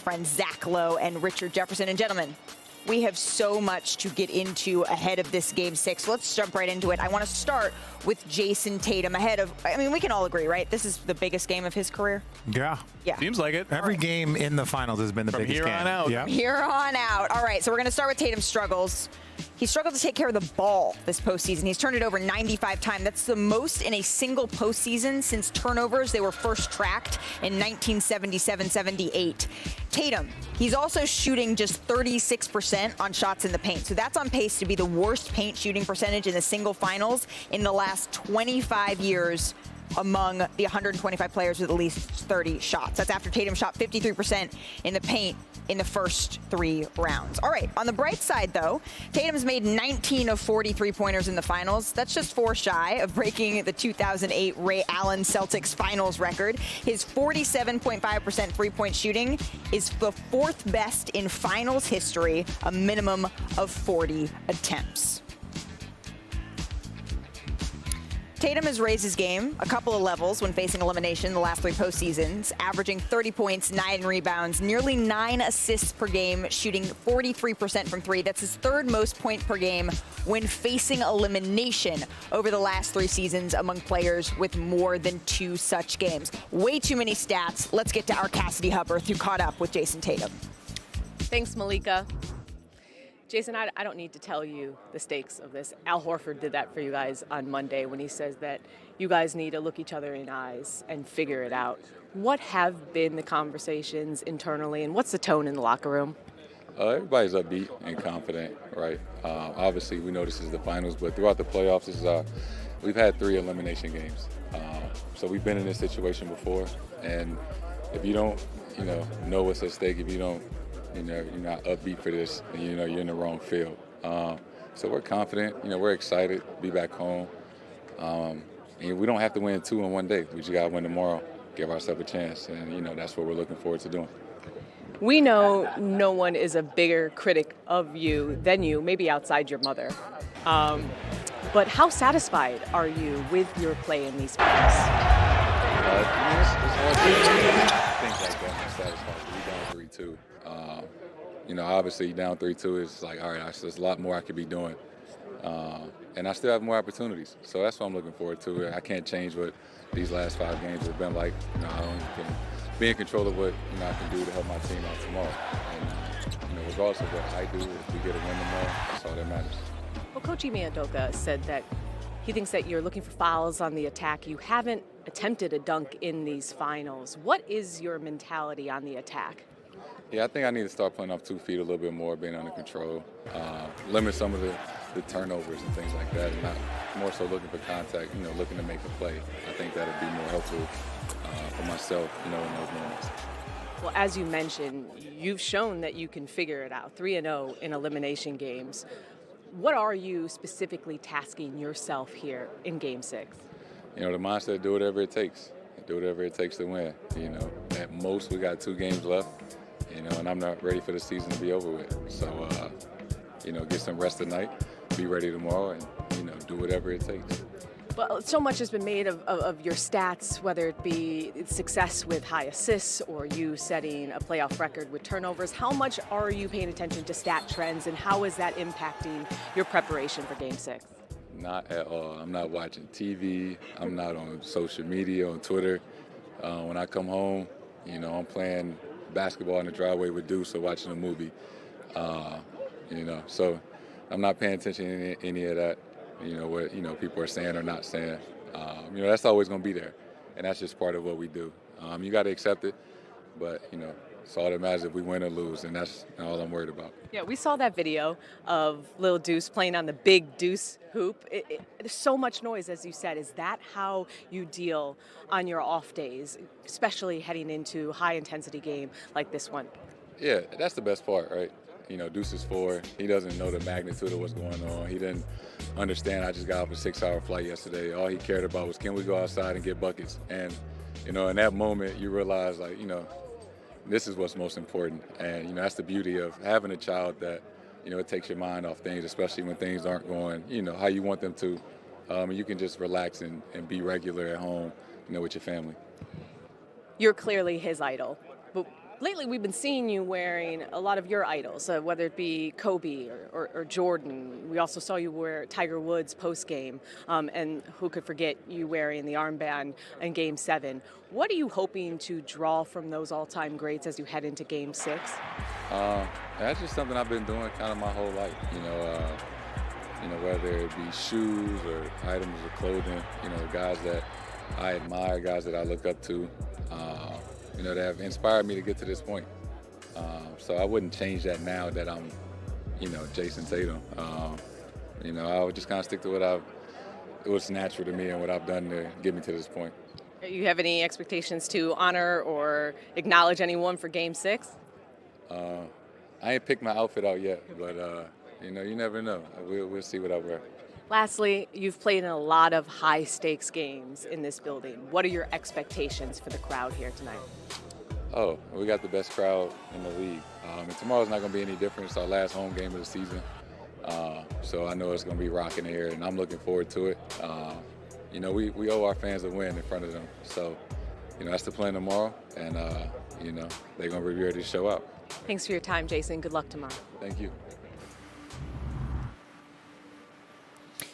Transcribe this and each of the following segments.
friends Zach Lowe and Richard Jefferson. And gentlemen, we have so much to get into ahead of this Game 6. Let's jump right into it. I want to start with Jason Tatum ahead of, I mean, we can all agree, right? This is the biggest game of his career. Yeah. Seems like it. Every game in the finals has been the biggest game. From here on out. Yeah. Here on out. All right, so we're going to start with Tatum's struggles. He struggled to take care of the ball this postseason. He's turned it over 95 times. That's the most in a single postseason since turnovers. They were first tracked in 1977-78. Tatum, he's also shooting just 36% on shots in the paint. So that's on pace to be the worst paint shooting percentage in the single finals in the last 25 years among the 125 players with at least 30 shots. That's after Tatum shot 53% in the paint in the first 3 rounds. All right, on the bright side, though, Tatum's made 19 of 40 three-pointers in the finals. That's just 4 shy of breaking the 2008 Ray Allen Celtics finals record. His 47.5% three-point shooting is the 4th best in finals history, a minimum of 40 attempts. Tatum has raised his game a couple of levels when facing elimination in the last 3 postseasons, averaging 30 points, 9 rebounds, nearly 9 assists per game, shooting 43% from 3. That's his 3rd most point per game when facing elimination over the last 3 seasons among players with more than 2 such games. Way too many stats. Let's get to our Cassidy Hubbarth, who caught up with Jason Tatum. Thanks, Malika. Jason, I don't need to tell you the stakes of this. Al Horford did that for you guys on Monday when he says that you guys need to look each other in the eyes and figure it out. What have been the conversations internally, and what's the tone in the locker room? Everybody's upbeat and confident, right? Obviously, we know this is the finals, but throughout the playoffs, we've had 3 elimination games. So we've been in this situation before, and if you don't, know what's at stake, if you don't, you're not upbeat for this, and you're in the wrong field. So we're confident, we're excited to be back home. And we don't have to win 2 in one day. We just got to win tomorrow, give ourselves a chance, and that's what we're looking forward to doing. We know no one is a bigger critic of you than you, maybe outside your mother. But how satisfied are you with your play in these games? It's hard to think like that. I'm satisfied. We down 3-2. Obviously down 3-2 is like, all right, there's a lot more I could be doing. And I still have more opportunities. So that's what I'm looking forward to. I can't change what these last 5 games have been like. I can be in control of what I can do to help my team out tomorrow. And regardless of what I do, if we get a win tomorrow, that's all that matters. Well, Coach Ime Udoka said that he thinks that you're looking for fouls on the attack. You haven't attempted a dunk in these finals. What is your mentality on the attack? Yeah, I think I need to start playing off 2 feet a little bit more, being under control, limit some of the turnovers and things like that, and not more so looking for contact, looking to make a play. I think that would be more helpful for myself, in those moments. Well, as you mentioned, you've shown that you can figure it out, 3-0 in elimination games. What are you specifically tasking yourself here in Game 6? The mindset, do whatever it takes. Do whatever it takes to win. At most, we got 2 games left. And I'm not ready for the season to be over with. So, get some rest tonight, be ready tomorrow, and, do whatever it takes. Well, so much has been made of your stats, whether it be success with high assists or you setting a playoff record with turnovers. How much are you paying attention to stat trends, and how is that impacting your preparation for Game 6? Not at all. I'm not watching TV. I'm not on social media, on Twitter. When I come home, I'm playing basketball in the driveway with Deuce or watching a movie, so I'm not paying attention to any of that, what people are saying or not saying. That's always going to be there, and that's just part of what we do. You got to accept it, but it's all that matters if we win or lose, and that's all I'm worried about. Yeah, we saw that video of Lil Deuce playing on the big Deuce hoop. There's so much noise, as you said. Is that how you deal on your off days, especially heading into high-intensity game like this one? Yeah, that's the best part, right? Deuce is 4. He doesn't know the magnitude of what's going on. He didn't understand I just got off a 6-hour flight yesterday. All he cared about was, can we go outside and get buckets? And, in that moment, you realize, this is what's most important. And, that's the beauty of having a child that, it takes your mind off things, especially when things aren't going, how you want them to. You can just relax and be regular at home, with your family. You're clearly his idol. But Lately, we've been seeing you wearing a lot of your idols, whether it be Kobe or Jordan. We also saw you wear Tiger Woods post-game, and who could forget you wearing the armband in Game 7. What are you hoping to draw from those all-time greats as you head into Game 6? That's just something I've been doing kind of my whole life, whether it be shoes or items of clothing, guys that I admire, guys that I look up to, that have inspired me to get to this point. So I wouldn't change that now that I'm, Jason Tatum. I would just kind of stick to what's natural to me and what I've done to get me to this point. Do you have any expectations to honor or acknowledge anyone for Game 6? I ain't picked my outfit out yet, but, you never know. We'll see what I wear. Lastly, you've played in a lot of high-stakes games in this building. What are your expectations for the crowd here tonight? Oh, we got the best crowd in the league. And tomorrow's not going to be any different. It's our last home game of the season. So I know it's going to be rocking here, and I'm looking forward to it. We owe our fans a win in front of them. So, that's the plan tomorrow, and, they're going to be ready to show up. Thanks for your time, Jason. Good luck tomorrow. Thank you.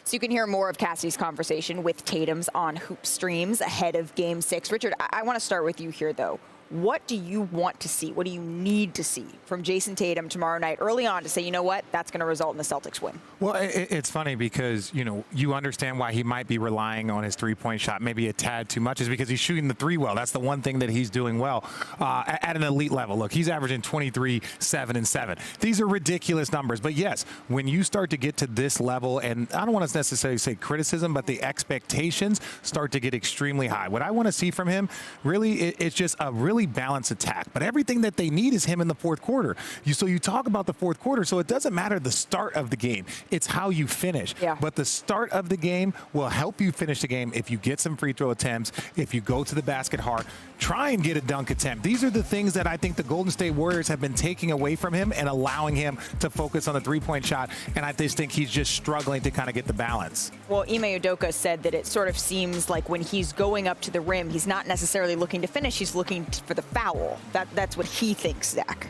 So you can hear more of Cassidy's conversation with Tatum's on Hoop Streams ahead of Game 6. Richard, I want to start with you here, though. What do you want to see? What do you need to see from Jason Tatum tomorrow night early on to say, you know what, that's going to result in the Celtics win? Well, it's funny because, you understand why he might be relying on his three-point shot maybe a tad too much is because he's shooting the three well. That's the one thing that he's doing well at an elite level. Look, he's averaging 23, 7, and 7. These are ridiculous numbers. But, yes, when you start to get to this level, and I don't want to necessarily say criticism, but the expectations start to get extremely high. What I want to see from him, really, it's just a really balanced attack, but everything that they need is him in the fourth quarter. So you talk about the fourth quarter, so it doesn't matter the start of the game. It's how you finish. Yeah. But the start of the game will help you finish the game if you get some free throw attempts, if you go to the basket hard, try and get a dunk attempt. These are the things that I think the Golden State Warriors have been taking away from him and allowing him to focus on the three-point shot, and I just think he's just struggling to kind of get the balance. Well, Ime Udoka said that it sort of seems like when he's going up to the rim, he's not necessarily looking to finish, he's looking for the foul. That's what he thinks, Zach.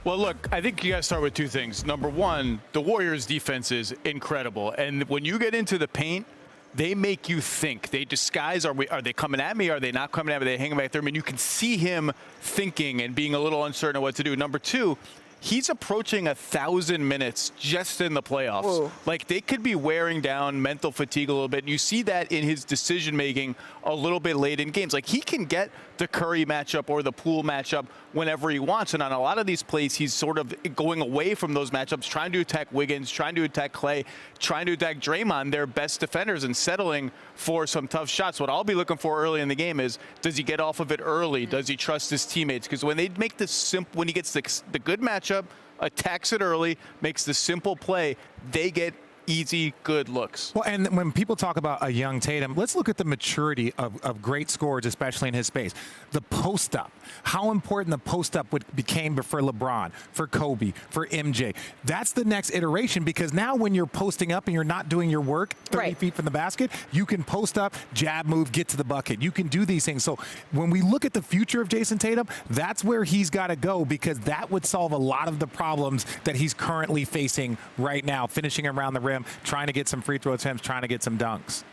Well, look, I think you got to start with two things. Number one, the Warriors' defense is incredible. And when you get into the paint, they make you think. They disguise, are they coming at me? Are they not coming at me? Are they hanging back there? I mean, you can see him thinking and being a little uncertain of what to do. Number two, he's approaching 1,000 minutes just in the playoffs. Whoa. Like, they could be wearing down mental fatigue a little bit. And you see that in his decision-making a little bit late in games. Like, he can get the Curry matchup or the Poole matchup whenever he wants. And on a lot of these plays, he's sort of going away from those matchups, trying to attack Wiggins, trying to attack Clay, trying to attack Draymond, their best defenders, and settling for some tough shots. What I'll be looking for early in the game is, does he get off of it early? Does he trust his teammates? Because when they make this simple, when he gets the good matchup, attacks it early, makes the simple play, they get easy, good looks. Well, and when people talk about a young Tatum, let's look at the maturity of great scorers, especially in his space. The post-up, how important the post-up became for LeBron, for Kobe, for MJ. That's the next iteration, because now when you're posting up and you're not doing your work 30 feet from the basket, you can post up, jab move, get to the bucket. You can do these things. So when we look at the future of Jason Tatum, that's where he's got to go, because that would solve a lot of the problems that he's currently facing right now, finishing around the rim, trying to get some free throw attempts, trying to get some dunks.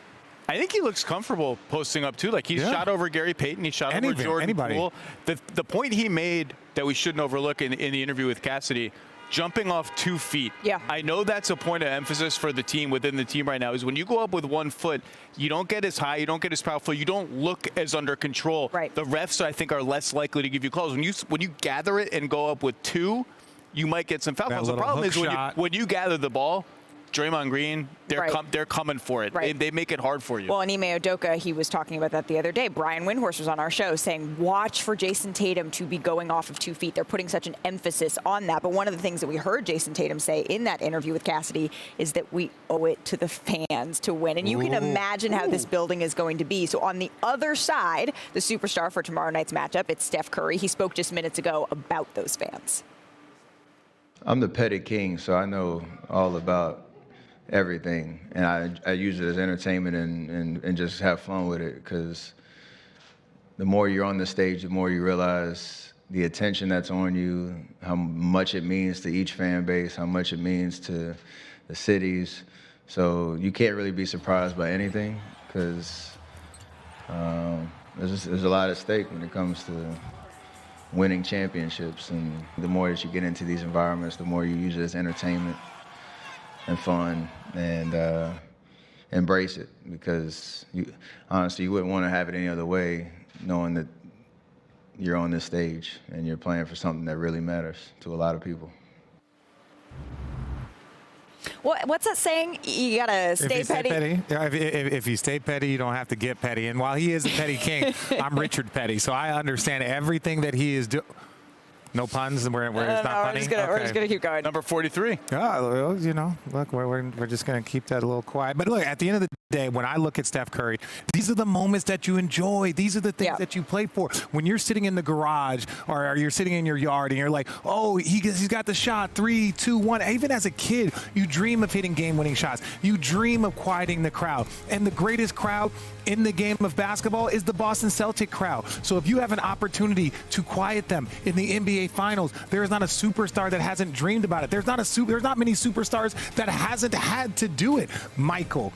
I think he looks comfortable posting up, too. Like, he's shot over Gary Payton. He shot over Jordan Poole. The point he made that we shouldn't overlook in the interview with Cassidy, jumping off 2 feet. Yeah. I know that's a point of emphasis for the team, within the team right now, is when you go up with 1 foot, you don't get as high, you don't get as powerful, you don't look as under control. Right. The refs, I think, are less likely to give you calls. When you gather it and go up with 2, you might get some foul calls. The problem is when you gather the ball, Draymond Green, they're coming for it. They make it hard for you. Well, and Ime Udoka, he was talking about that the other day. Brian Windhorst was on our show saying, watch for Jason Tatum to be going off of 2 feet. They're putting such an emphasis on that. But one of the things that we heard Jason Tatum say in that interview with Cassidy is that we owe it to the fans to win. And you can imagine how this building is going to be. So on the other side, the superstar for tomorrow night's matchup, it's Steph Curry. He spoke just minutes ago about those fans. I'm the petty king, so I know all about everything, and I use it as entertainment and just have fun with it, because the more you're on the stage, the more you realize the attention that's on you, how much it means to each fan base, how much it means to the cities. So you can't really be surprised by anything because there's a lot at stake when it comes to winning championships. And the more that you get into these environments, the more you use it as entertainment and fun and embrace it, because honestly, you wouldn't want to have it any other way, knowing that you're on this stage and you're playing for something that really matters to a lot of people. What's that saying? You gotta stay petty. Yeah, if you stay petty, you don't have to get petty. And while he is a petty king, I'm Richard Petty, so I understand everything that he is doing. No puns, and where it's not funny. We're just gonna keep going. Number 43. Oh, you know, look, we're just gonna keep that a little quiet. But look, at the end of the day, when I look at Steph Curry, these are the moments that you enjoy. These are the things that you play for. When you're sitting in the garage or you're sitting in your yard and you're like, oh, he's got the shot, 3, 2, 1. Even as a kid, you dream of hitting game-winning shots. You dream of quieting the crowd. And the greatest crowd in the game of basketball is the Boston Celtic crowd. So if you have an opportunity to quiet them in the NBA Finals, there is not a superstar that hasn't dreamed about it. There's not many superstars that hasn't had to do it. Michael,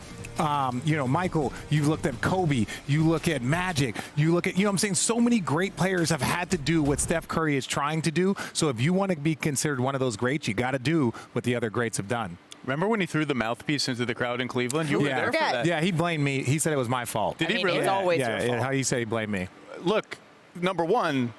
you looked at Kobe, you look at Magic, you look at, what I'm saying? So many great players have had to do what Steph Curry is trying to do. So if you want to be considered one of those greats, you got to do what the other greats have done. Remember when he threw the mouthpiece into the crowd in Cleveland? You were there for that. Yeah, he blamed me. He said it was my fault. Did he really? It's always your fault. How he said he blamed me. Look, number one,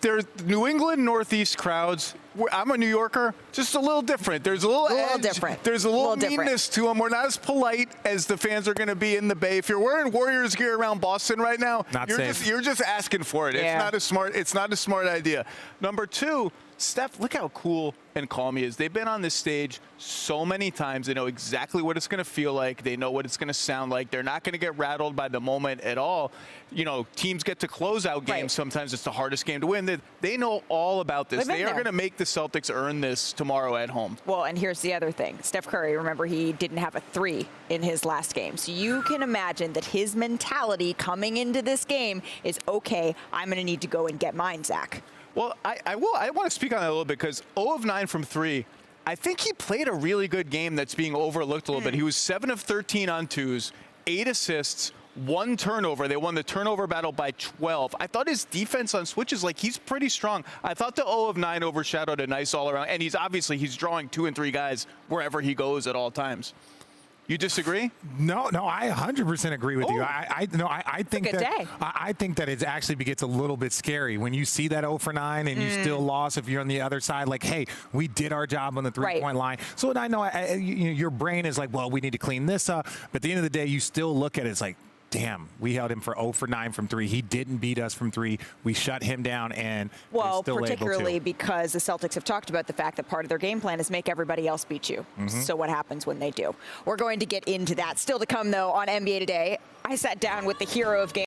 there's New England Northeast crowds. I'm a New Yorker, just a little different. There's a little edge. Different. There's a little meanness to them. We're not as polite as the fans are going to be in the Bay. If you're wearing Warriors gear around Boston right now, you're just asking for it. Yeah. It's not a smart idea. Number two, Steph, look how cool and calm he is. They've been on this stage so many times. They know exactly what it's going to feel like. They know what it's going to sound like. They're not going to get rattled by the moment at all. Teams get to close out games. Right. Sometimes it's the hardest game to win. They know all about this. They are going to make the Celtics earn this tomorrow at home. Well, and here's the other thing. Steph Curry, remember, he didn't have a 3 in his last game. So you can imagine that his mentality coming into this game is, okay, I'm going to need to go and get mine, Zach. Well, I want to speak on that a little bit, because 0 of 9 from 3, I think he played a really good game that's being overlooked a little bit. He was 7 of 13 on twos, 8 assists, 1 turnover. They won the turnover battle by 12. I thought his defense on switches, he's pretty strong. I thought the 0 of 9 overshadowed a nice all-around, and he's drawing 2 and 3 guys wherever he goes at all times. You disagree? No, I 100% agree with you. I think I think that it actually gets a little bit scary when you see that 0 for 9 and you still lost. If you're on the other side, hey, we did our job on the 3-point line. So I know your brain is like, well, we need to clean this up. But at the end of the day, you still look at it, it's like, damn, we held him for 0 for 9 from 3. He didn't beat us from 3. We shut him down, and still particularly able to. Because the Celtics have talked about the fact that part of their game plan is make everybody else beat you. So what happens when they do? We're going to get into that. Still to come, though, on NBA Today. I sat down with the hero of game.